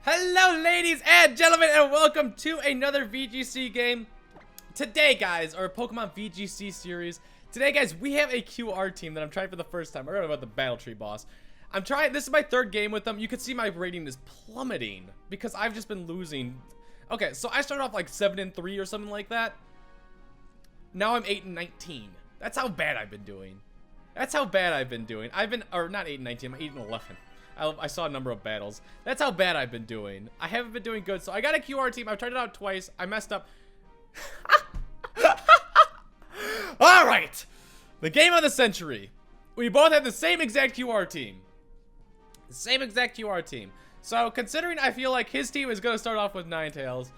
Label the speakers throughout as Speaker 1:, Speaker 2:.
Speaker 1: Hello ladies and gentlemen, and welcome to another VGC game. Today guys, our Pokemon VGC series. Today guys, we have a QR team that I'm trying for the first time. We're going about the Battle Tree boss. I'm trying, this is my third game with them. You can see my rating is plummeting because I've just been losing. Okay, so I started off like 7-3 or something like that. Now I'm 8-19. That's how bad I've been doing. That's how bad I've been doing. Or not 8-19, I'm 8-11. I saw a number of battles. That's how bad I've been doing. I haven't been doing good. So I got a QR team. I've tried it out twice. I messed up. All right. The game of the century. We both have the same exact QR team. The same exact QR team. So considering I feel like his team is going to start off with Ninetales.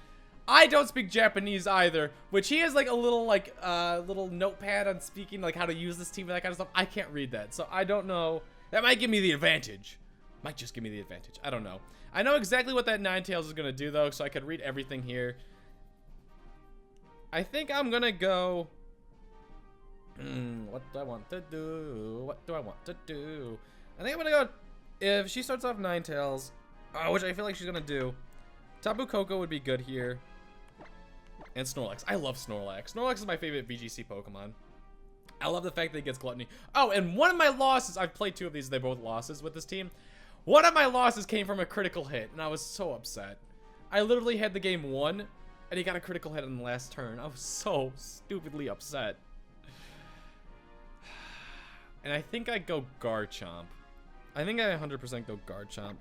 Speaker 1: I don't speak Japanese either, which he has like a little little notepad on speaking like how to use this team and that kind of stuff. I can't read that. So I don't know. That might give me the advantage. Might just give me the advantage. I don't know. I know exactly what that Ninetales is going to do, though, so I could read everything here. I think I'm going to go... what do I want to do? What do I want to do? I think I'm going to go... If she starts off Ninetales, which I feel like she's going to do, Tapu Koko would be good here. And Snorlax. I love Snorlax. Snorlax is my favorite VGC Pokemon. I love the fact that he gets Gluttony. Oh, and one of my losses... I've played two of these. They're both losses with this team. One of my losses came from a critical hit, and I was so upset. I literally had the game won, and he got a critical hit on the last turn. I was so stupidly upset. And I think I go Garchomp. I think I 100% go Garchomp.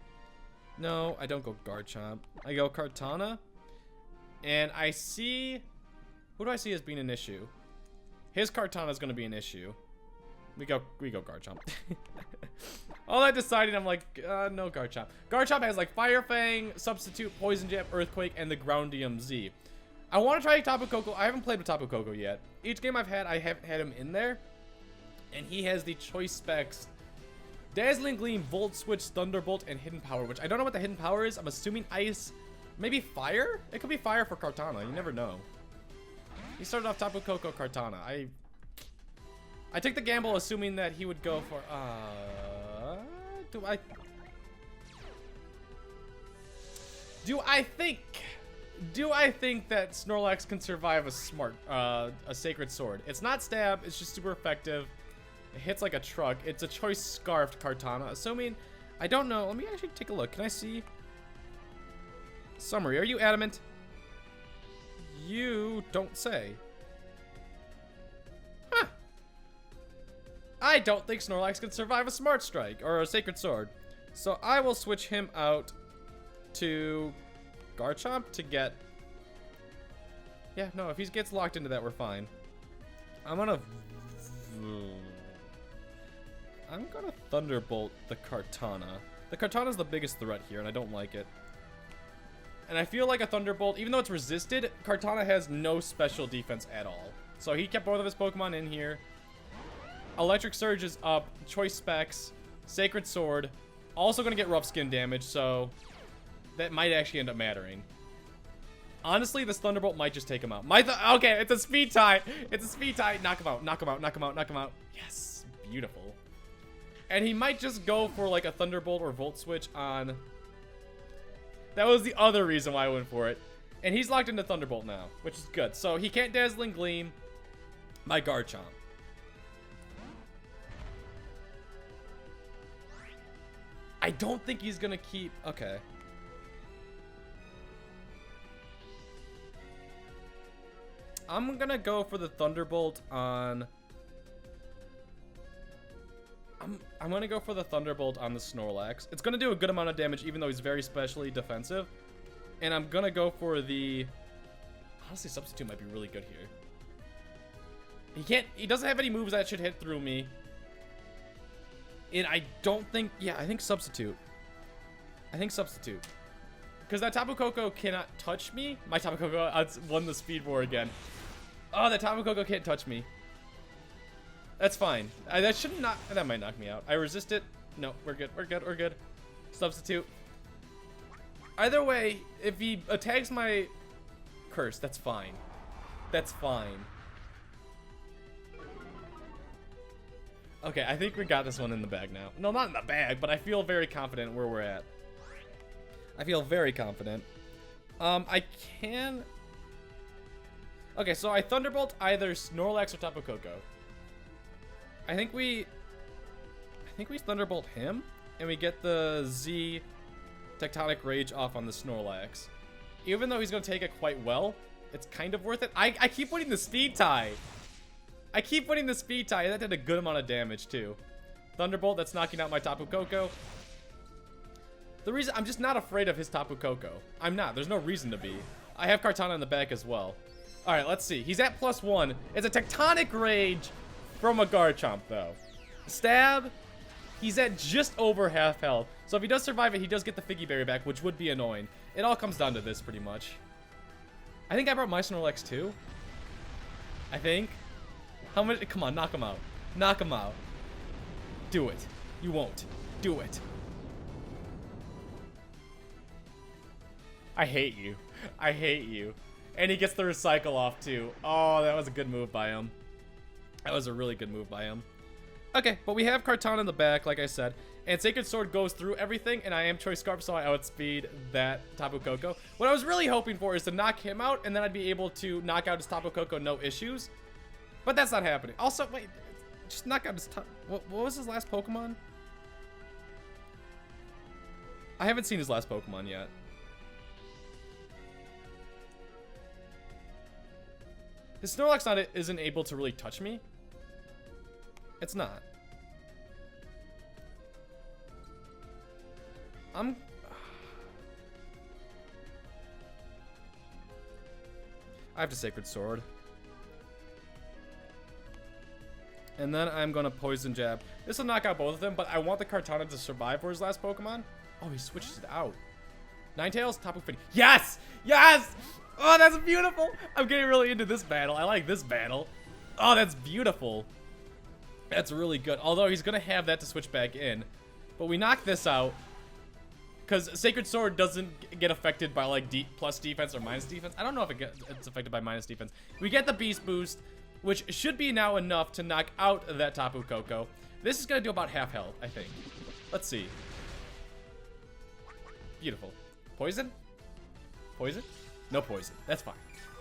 Speaker 1: No, I don't go Garchomp. I go Kartana. And I see... Who do I see as being an issue? His Kartana is going to be an issue. We go Garchomp. All that deciding, I'm like, no Garchomp. Garchomp has like Fire Fang, Substitute, Poison Jab, Earthquake, and the Groundium Z. I want to try Tapu Koko. I haven't played with Tapu Koko yet. Each game I've had, I haven't had him in there. And he has the choice specs: Dazzling Gleam, Volt Switch, Thunderbolt, and Hidden Power. Which I don't know what the Hidden Power is. I'm assuming Ice. Maybe Fire? It could be Fire for Kartana. You never know. He started off Tapu Koko Kartana. I took the gamble assuming that he would go for, do I think that Snorlax can survive a Sacred Sword? It's not stab, it's just super effective. It hits like a truck. It's a choice scarfed Kartana. Assuming, I don't know. Let me actually take a look. Can I see? Summary, are you adamant? You don't say. Huh. I don't think Snorlax can survive a Smart Strike or a Sacred Sword. So I will switch him out to Garchomp to get... Yeah, no, if he gets locked into that, we're fine. I'm gonna Thunderbolt the Kartana. The Kartana's the biggest threat here, and I don't like it. And I feel like a Thunderbolt, even though it's resisted, Kartana has no special defense at all. So he kept both of his Pokemon in here. Electric Surge is up, choice specs, Sacred Sword, also gonna get rough skin damage, so that might actually end up mattering. Honestly, this Thunderbolt might just take him out. Okay, it's a speed tie. It's a speed tie. Knock him out, knock him out, knock him out, knock him out. Yes, beautiful. And he might just go for like a Thunderbolt or Volt Switch on... That was the other reason why I went for it. And he's locked into Thunderbolt now, which is good. So he can't Dazzling Gleam my Garchomp. I don't think he's gonna keep... Okay. I'm gonna go for the Thunderbolt on... I'm gonna go for the Thunderbolt on the Snorlax. It's gonna do a good amount of damage, even though he's very specially defensive. And I'm gonna go for the... Honestly, Substitute might be really good here. He doesn't have any moves that should hit through me. And I don't think... Yeah, I think Substitute. Because that Tapu Koko cannot touch me. My Tapu Koko won the Speed War again. Oh, that Tapu Koko can't touch me. That's fine. That might knock me out. I resist it. No, we're good. We're good. We're good. Substitute. Either way, if he attacks my curse, that's fine. That's fine. Okay, I think we got this one in the bag now. No, not in the bag, but I feel very confident where we're at. I feel very confident. I can... Okay, so I Thunderbolt either Snorlax or Tapu Koko. I think we Thunderbolt him, and we get the Z Tectonic Rage off on the Snorlax. Even though he's going to take it quite well, it's kind of worth it. I keep winning the Speed Tie. I keep winning the Speed Tie. That did a good amount of damage, too. Thunderbolt, that's knocking out my Tapu Koko. The reason, I'm just not afraid of his Tapu Koko. I'm not. There's no reason to be. I have Kartana in the back as well. All right, let's see. He's at +1. It's a Tectonic Rage from a Garchomp, though. Stab. He's at just over half health. So if he does survive it, he does get the Figgy Berry back, which would be annoying. It all comes down to this, pretty much. I think I brought my Snorlax, too. I think. How much? Come on, knock him out. Knock him out. Do it. You won't. Do it. I hate you. I hate you. And he gets the recycle off, too. Oh, that was a good move by him. That was a really good move by him. Okay, but we have Kartana in the back, like I said. And Sacred Sword goes through everything, and I am Choice Scarf, so I outspeed that Tapu Koko. What I was really hoping for is to knock him out, and then I'd be able to knock out his Tapu Koko no issues. But that's not happening. Also, wait, just knock out his what was his last Pokemon? I haven't seen his last Pokemon yet. His Snorlax isn't able to really touch me. It's not. I have to Sacred Sword. And then I'm gonna Poison Jab. This will knock out both of them, but I want the Kartana to survive for his last Pokemon. Oh, he switches it out. Ninetales, Tapu Fini. Yes! Yes! Oh, that's beautiful! I'm getting really into this battle. I like this battle. Oh, that's beautiful. That's really good. Although he's gonna have that to switch back in. But we knock this out. Because Sacred Sword doesn't get affected by like plus defense or minus defense. I don't know if it's affected by minus defense. We get the Beast Boost, which should be now enough to knock out that Tapu Koko. This is gonna do about half health, I think. Let's see. Beautiful. Poison? Poison? No poison. That's fine.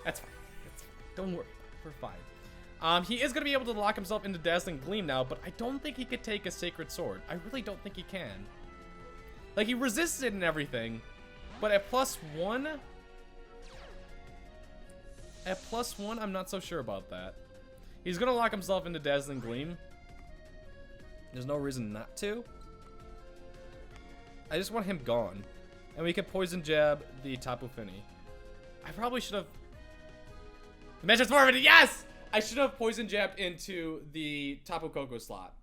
Speaker 1: That's fine. That's fine. Don't worry. We're fine. He is going to be able to lock himself into Dazzling Gleam now, but I don't think he could take a Sacred Sword. I really don't think he can. Like, he resists it and everything, but at +1... At +1, I'm not so sure about that. He's going to lock himself into Dazzling Gleam. There's no reason not to. I just want him gone. And we can Poison Jab the Tapu Fini. I probably should have... The match transformative, yes! I should have Poison Jabbed into the Tapu Koko slot.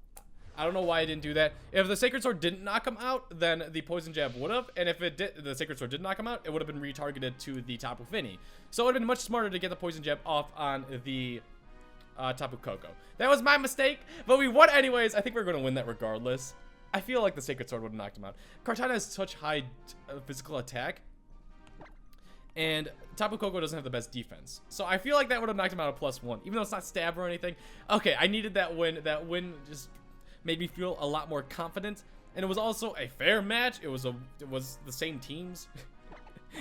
Speaker 1: I don't know why I didn't do that. If the Sacred Sword didn't knock him out, then the Poison Jab would have. And if it did, the Sacred Sword did knock him out, it would have been retargeted to the Tapu Fini. So it would have been much smarter to get the Poison Jab off on the Tapu Koko. That was my mistake, but we won anyways. I think we're going to win that regardless. I feel like the Sacred Sword would have knocked him out. Kartana has such high physical attack. And Tapu Koko doesn't have the best defense. So I feel like that would have knocked him out at +1. Even though it's not stab or anything. Okay, I needed that win. That win just made me feel a lot more confident. And it was also a fair match. It was the same teams.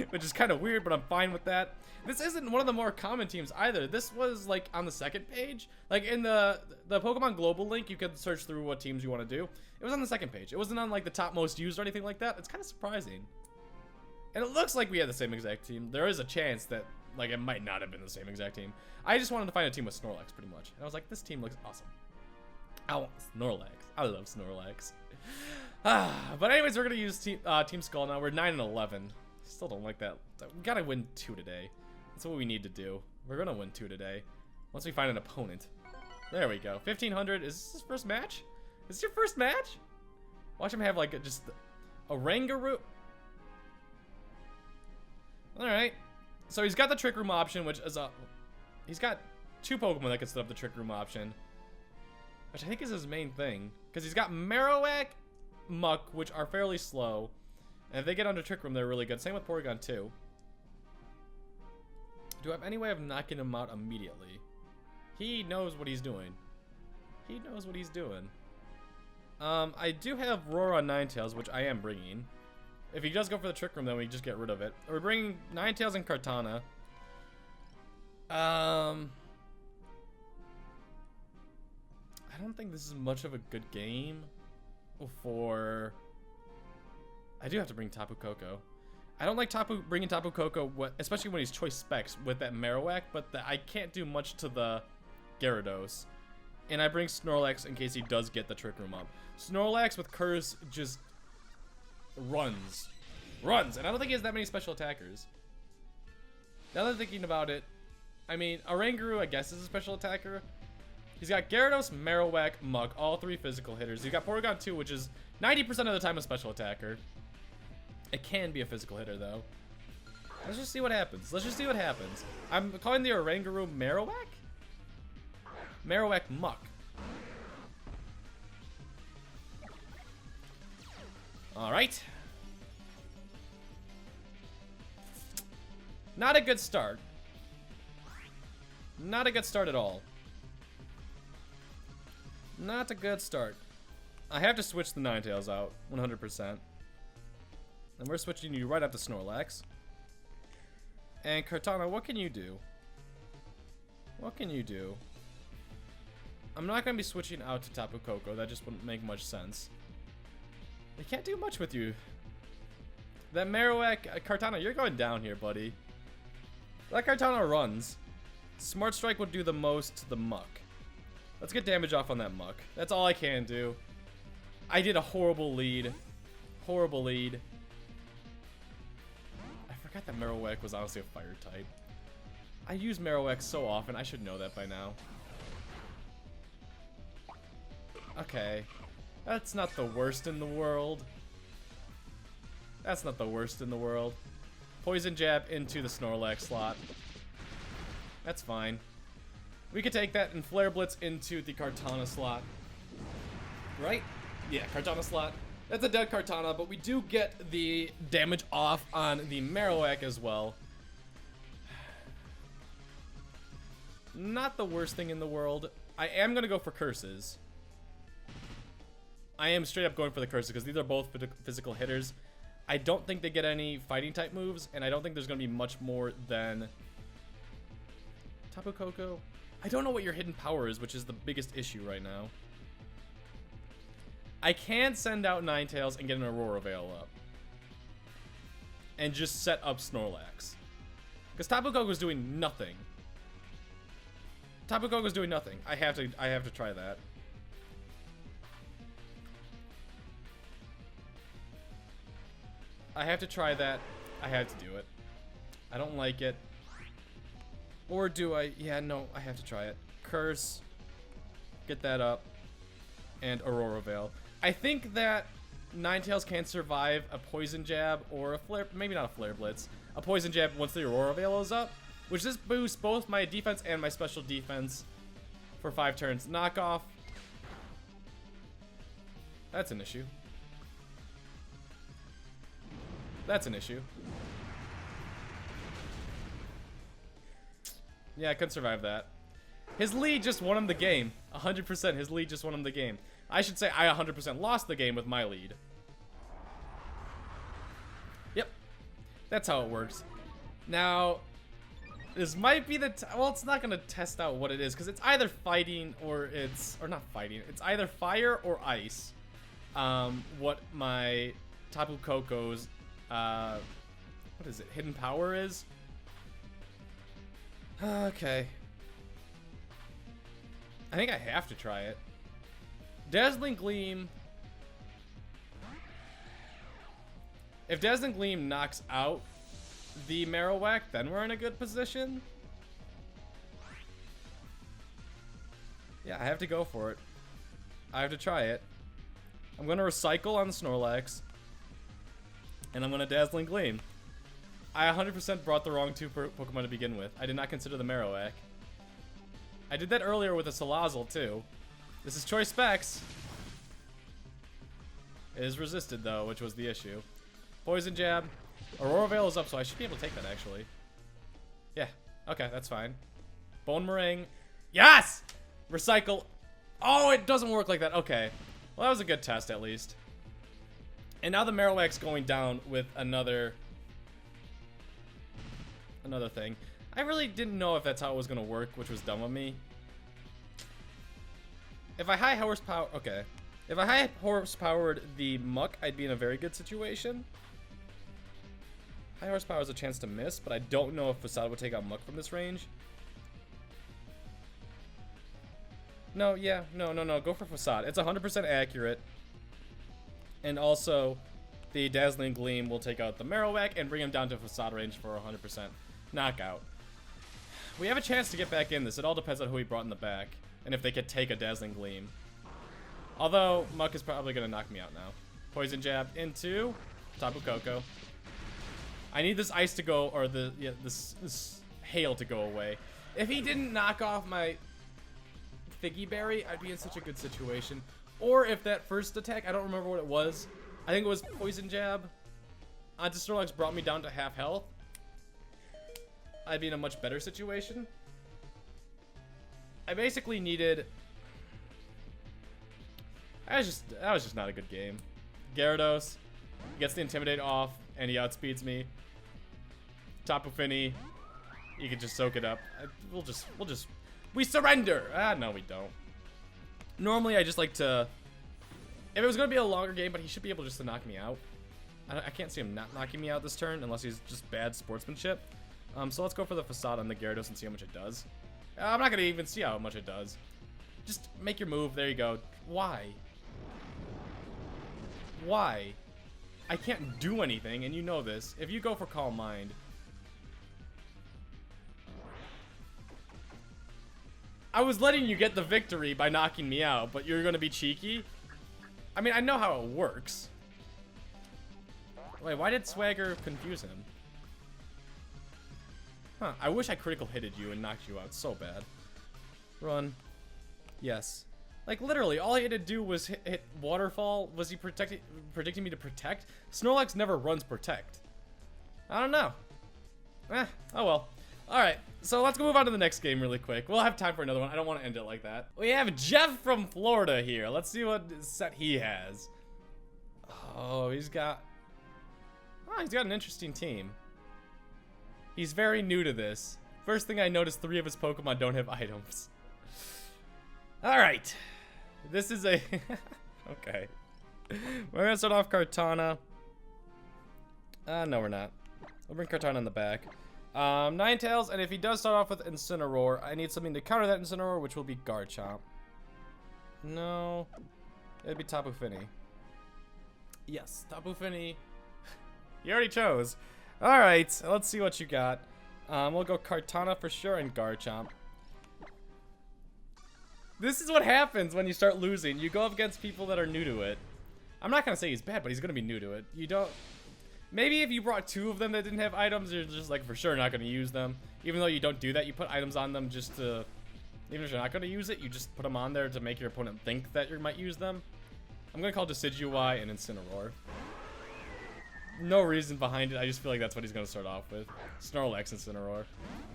Speaker 1: Which is kind of weird, but I'm fine with that. This isn't one of the more common teams either. This was like on the second page. Like in the Pokemon Global link, you could search through what teams you want to do. It was on the second page. It wasn't on like the top most used or anything like that. It's kind of surprising. And it looks like we had the same exact team. There is a chance that, like, it might not have been the same exact team. I just wanted to find a team with Snorlax, pretty much. And I was like, this team looks awesome. I want Snorlax. I love Snorlax. But anyways, we're going to use Team Skull now. We're 9-11. Still don't like that. We got to win 2 today. That's what we need to do. We're going to win 2 today. Once we find an opponent. There we go. 1500. Is this his first match? Is this your first match? Watch him have, like, just a Rangaroo. Alright, so he's got the Trick Room option, which is he's got 2 Pokemon that can set up the Trick Room option, which I think is his main thing, because he's got Marowak, Muck, which are fairly slow, and if they get under Trick Room, they're really good. Same with Porygon, too. Do I have any way of knocking him out immediately? He knows what he's doing. He knows what he's doing. I do have Roar on Ninetales, which I am bringing. If he does go for the Trick Room, then we just get rid of it. We're bringing Ninetales and Kartana. I don't think this is much of a good game for... I do have to bring Tapu Koko. I don't like bringing Tapu Koko, especially when he's choice specs with that Marowak, but I can't do much to the Gyarados. And I bring Snorlax in case he does get the Trick Room up. Snorlax with Curse just runs. And I don't think he has that many special attackers. Now that I'm thinking about it, I mean, Oranguru, I guess, is a special attacker. He's got Gyarados, Marowak, Muk, all 3 physical hitters. He's got Porygon 2, which is 90% of the time a special attacker. It can be a physical hitter, though. Let's just see what happens. I'm calling the Oranguru Marowak? Marowak Muk. Alright. Not a good start. Not a good start at all. Not a good start. I have to switch the Ninetales out, 100%. And we're switching you right up to Snorlax. And Kartana, what can you do? What can you do? I'm not going to be switching out to Tapu Koko. That just wouldn't make much sense. They can't do much with you. That Marowak... Kartana, you're going down here, buddy. That Kartana runs. Smart Strike would do the most to the Muk. Let's get damage off on that Muk. That's all I can do. I did a horrible lead. Horrible lead. I forgot that Marowak was honestly a fire type. I use Marowak so often. I should know that by now. Okay. That's not the worst in the world. That's not the worst in the world. Poison Jab into the Snorlax slot. That's fine. We could take that and Flare Blitz into the Kartana slot. Right? Yeah, Kartana slot. That's a dead Kartana, but we do get the damage off on the Marowak as well. Not the worst thing in the world. I am going to go for Curses. I am straight up going for the Curses because these are both physical hitters. I don't think they get any fighting type moves, and I don't think there's going to be much more than Tapu Koko. I don't know what your hidden power is, which is the biggest issue right now. I can send out Ninetales and get an Aurora Veil up. And just set up Snorlax. Because Tapu Koko's doing nothing. Tapu Koko's doing nothing. I have to try that. I have to try that. I have to do it. I don't like it. Or do I? Yeah, no, I have to try it. Curse. Get that up. And Aurora Veil. I think that Ninetales can survive a Poison Jab or a Flare... Maybe not a Flare Blitz. A Poison Jab once the Aurora Veil is up. Which just boosts both my defense and my special defense for 5 turns. Knockoff. That's an issue. That's an issue. Yeah, I couldn't survive that. His lead just won him the game. 100% his lead just won him the game. I should say I 100% lost the game with my lead. Yep. That's how it works. Now, this might be the... well, it's not going to test out what it is, because it's either fighting or it's... or not fighting. It's either fire or ice. What my Tapu Koko's... what is it? Hidden power is? Okay. I think I have to try it. Dazzling Gleam. If Dazzling Gleam knocks out the Marowak, then we're in a good position. Yeah, I have to go for it. I have to try it. I'm going to recycle on the Snorlax. And I'm going to Dazzling Gleam. I 100% brought the wrong 2 Pokemon to begin with. I did not consider the Marowak. I did that earlier with a Salazzle, too. This is Choice Specs. It is resisted, though, which was the issue. Poison Jab. Aurora Veil is up, so I should be able to take that, actually. Yeah. Okay, that's fine. Bone Meringue. Yes! Recycle. Oh, it doesn't work like that. Okay. Well, that was a good test, at least. And now the Marowak's going down with another thing. I really didn't know if that's how it was gonna work, which was dumb of me. If I high horsepower, okay. If I high horsepowered the Muck, I'd be in a very good situation. High horsepower has a chance to miss, but I don't know if Facade would take out Muck from this range. No, yeah, no, go for Facade. It's 100% accurate. And also, the Dazzling Gleam will take out the Marowak and bring him down to Facade range for 100% knockout. We have a chance to get back in this. It all depends on who he brought in the back, and if they could take a Dazzling Gleam. Although, Muck is probably going to knock me out now. Poison Jab into Tapu Koko. I need this ice to go, or this hail to go away. If he didn't knock off my Figgy Berry, I'd be in such a good situation. Or if that first attack, I don't remember what it was. I think it was Poison Jab onto Snorlax brought me down to half health. I'd be in a much better situation. I basically needed... That was just not a good game. Gyarados gets the Intimidate off, and he outspeeds me. Tapu Fini, you can just soak it up. We surrender! Ah, no, we don't. Normally, I just like to... If it was going to be a longer game, but he should be able just to knock me out. I can't see him not knocking me out this turn, unless he's just bad sportsmanship. So let's go for the Facade on the Gyarados and see how much it does. I'm not going to even see how much it does. Just make your move. There you go. Why? Why? I can't do anything, and you know this. If you go for Calm Mind... I was letting you get the victory by knocking me out, but you're going to be cheeky? I mean, I know how it works. Wait, why did Swagger confuse him? Huh, I wish I critical hitted you and knocked you out so bad. Run. Yes. Like, literally, all he had to do was hit Waterfall. Was he predicting me to Protect? Snorlax never runs Protect. I don't know. Oh well. Alright, so let's move on to the next game really quick. We'll have time for another one. I don't want to end it like that. We have Jeff from Florida here. Let's see what set he has. Oh, he's got an interesting team. He's very new to this. First thing I noticed, 3 of his Pokemon don't have items. Alright. This is a... Okay. We're gonna start off Kartana. No, we're not. We'll bring Kartana in the back. Ninetales, and if he does start off with Incineroar, I need something to counter that Incineroar, which will be Garchomp. No. It'd be Tapu Fini. Yes, Tapu Fini. You already chose. Alright, let's see what you got. We'll go Kartana for sure and Garchomp. This is what happens when you start losing. You go up against people that are new to it. I'm not going to say he's bad, but he's going to be new to it. You don't... Maybe if you brought 2 of them that didn't have items, you're just like for sure not going to use them. Even though you don't do that, you put items on them just to... Even if you're not going to use it, you just put them on there to make your opponent think that you might use them. I'm going to call Decidueye and Incineroar. No reason behind it, I just feel like that's what he's going to start off with. Snorlax Incineroar.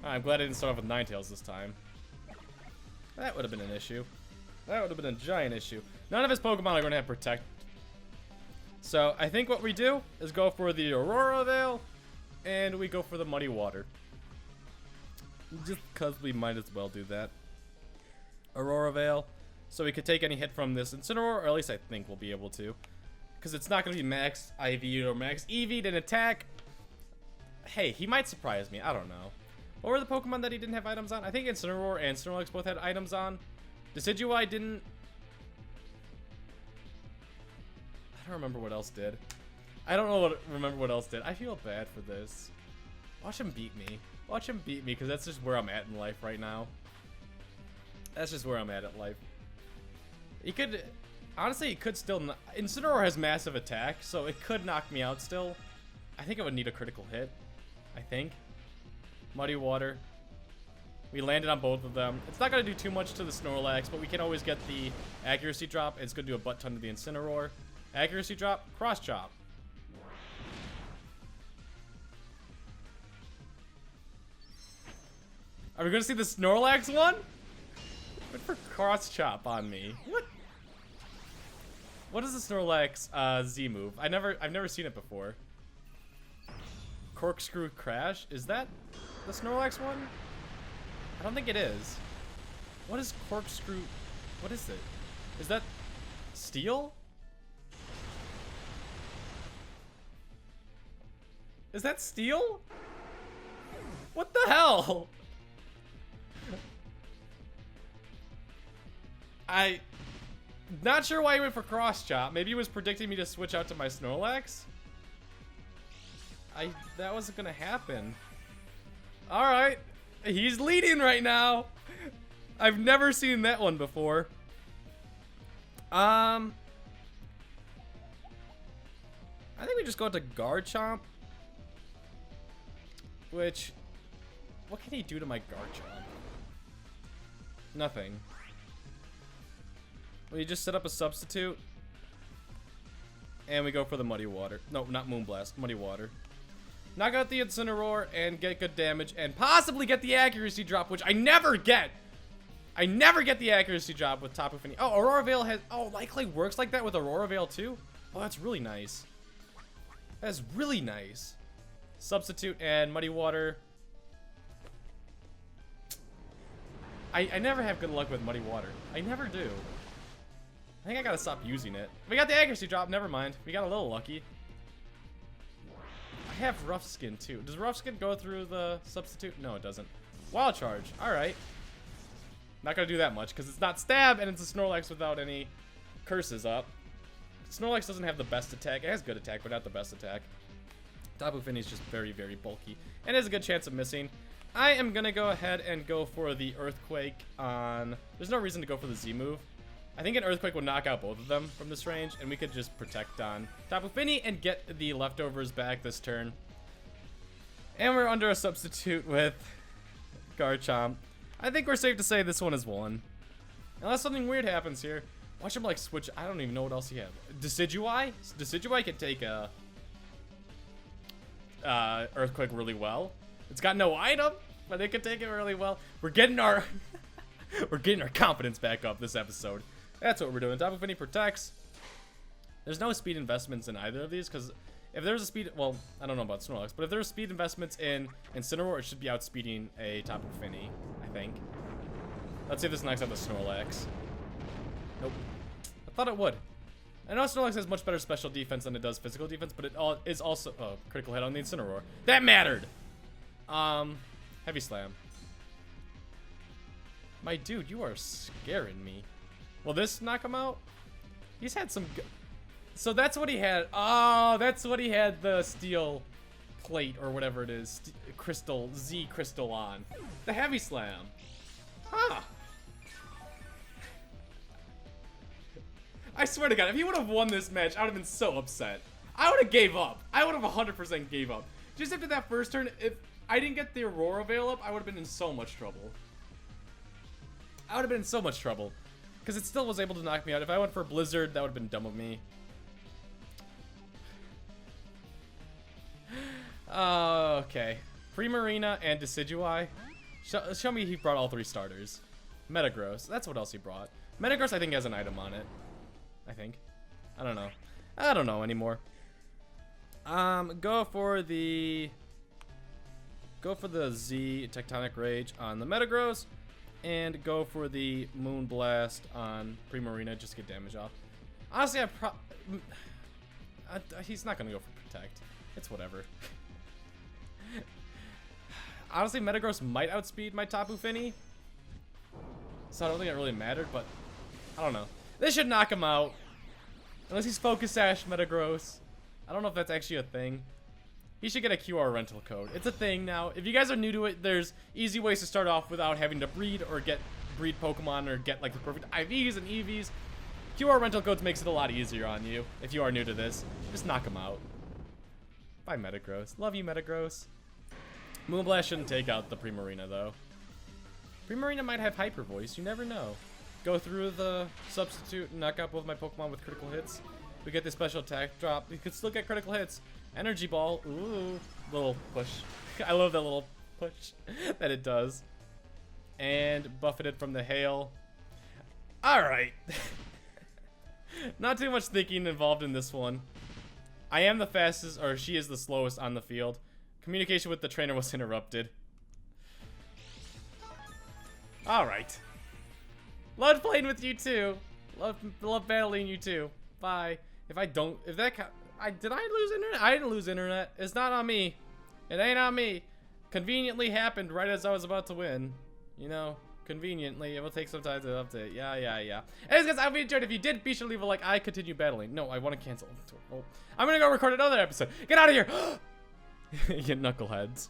Speaker 1: I'm glad I didn't start off with Ninetales this time. That would have been an issue. That would have been a giant issue. None of his Pokemon are going to have Protect. So, I think what we do is go for the Aurora Veil, and we go for the Muddy Water. Just because we might as well do that. Aurora Veil. So we could take any hit from this Incineroar, or at least I think we'll be able to. Because it's not going to be max IV or max EV'd and attack. Hey, he might surprise me. I don't know. What were the Pokemon that he didn't have items on? I think Incineroar and Snorlax both had items on. Decidueye didn't. I don't remember what else did. I don't remember what else did. I feel bad for this. Watch him beat me. Watch him beat me, because that's just where I'm at in life right now. That's just where I'm at life. He could... Honestly, he could still... Incineroar has massive attack, so it could knock me out still. I think it would need a critical hit. I think. Muddy Water. We landed on both of them. It's not going to do too much to the Snorlax, but we can always get the accuracy drop. It's going to do a butt ton to the Incineroar. Accuracy drop, cross chop. Are we going to see the Snorlax one? Went for cross chop on me. What? What is the Snorlax Z move? I've never seen it before. Corkscrew Crash? Is that the Snorlax one? I don't think it is. What is Corkscrew? What is it? Is that Steel? Is that Steel? What the hell? Not sure why he went for Cross Chop. Maybe he was predicting me to switch out to my Snorlax. That wasn't gonna happen. Alright. He's leading right now. I've never seen that one before. I think we just go to Garchomp. Which, what can he do to my Garchomp? Nothing. We just set up a substitute. And we go for the Muddy Water. No, not Moonblast. Muddy Water. Knock out the Incineroar and get good damage. And possibly get the accuracy drop, which I never get. I never get the accuracy drop with Tapu Fini. Oh, Aurora Veil has... Oh, likely works like that with Aurora Veil too? Oh, that's really nice. That's really nice. Substitute and Muddy Water. I never have good luck with Muddy Water. I never do. I think I gotta stop using it. We got the accuracy drop, never mind. We got a little lucky. I have Rough Skin too. Does Rough Skin go through the substitute? No, it doesn't. Wild Charge, alright. Not gonna do that much, because it's not Stab, and it's a Snorlax without any curses up. Snorlax doesn't have the best attack. It has good attack, but not the best attack. Tapu Fini is just very, very bulky, and has a good chance of missing. I am gonna go ahead and go for the Earthquake on... There's no reason to go for the Z move. I think an Earthquake will knock out both of them from this range, and we could just protect on Tapu Fini and get the leftovers back this turn. And we're under a substitute with Garchomp. I think we're safe to say this one is won. Unless something weird happens here. Watch him like switch. I don't even know what else he has. Decidueye? Decidueye can take a Earthquake really well. It's got no item, but it can take it really well. We're getting our we're getting our confidence back up this episode. That's what we're doing. Tapu Fini protects. There's no speed investments in either of these, because if there's a speed, well, I don't know about Snorlax, but if there's speed investments in Incineroar, it should be outspeeding a Tapu Fini, I think. Let's see if this knocks out the Snorlax. Nope. I thought it would. I know Snorlax has much better special defense than it does physical defense, but it is also... Oh, critical hit on the Incineroar. That mattered! Heavy Slam. My dude, you are scaring me. Will this knock him out? He's had some... So that's what he had. Oh, that's what he had the Steel Plate or whatever it is. Crystal, Z Crystal on. The Heavy Slam. Huh. I swear to God, if he would have won this match, I would have been so upset. I would have gave up. I would have 100% gave up. Just after that first turn, if I didn't get the Aurora Veil up, I would have been in so much trouble. I would have been in so much trouble. Because it still was able to knock me out. If I went for Blizzard, that would have been dumb of me. Okay. Primarina and Decidueye. Show me he brought all three starters. Metagross. That's what else he brought. Metagross, I think, has an item on it. I think. I don't know. I don't know anymore. Go for the Z Tectonic Rage on the Metagross, and go for the Moonblast on Primarina just to get damage off. Honestly, he's not gonna go for Protect. It's whatever. Honestly, Metagross might outspeed my Tapu Fini, so I don't think it really mattered, but I don't know. This should knock him out. Unless he's Focus Sash Metagross. I don't know if that's actually a thing. He should get a QR rental code. It's a thing now. If you guys are new to it, there's easy ways to start off without having to breed or get breed Pokemon or get like the perfect IVs and EVs. QR rental codes makes it a lot easier on you if you are new to this. Just knock him out. Bye, Metagross. Love you, Metagross. Moonblast shouldn't take out the Primarina, though. Primarina might have Hyper Voice. You never know. Go through the substitute and knock out both my Pokemon with critical hits. We get the special attack drop. We could still get critical hits. Energy Ball. Ooh. Little push. I love that little push that it does. And buffeted from the hail. Alright. Not too much thinking involved in this one. I am the fastest, or she is the slowest on the field. Communication with the trainer was interrupted. Alright. Loved playing with you too. Love battling you too. Bye. Did I lose internet? I didn't lose internet. It's not on me. It ain't on me. Conveniently happened right as I was about to win. You know, conveniently. It will take some time to update. Yeah. Anyways, guys, I hope you enjoyed. If you did, be sure to leave a like. I continue battling. No, I want to cancel. Oh, I'm gonna go record another episode. Get out of here. You knuckleheads.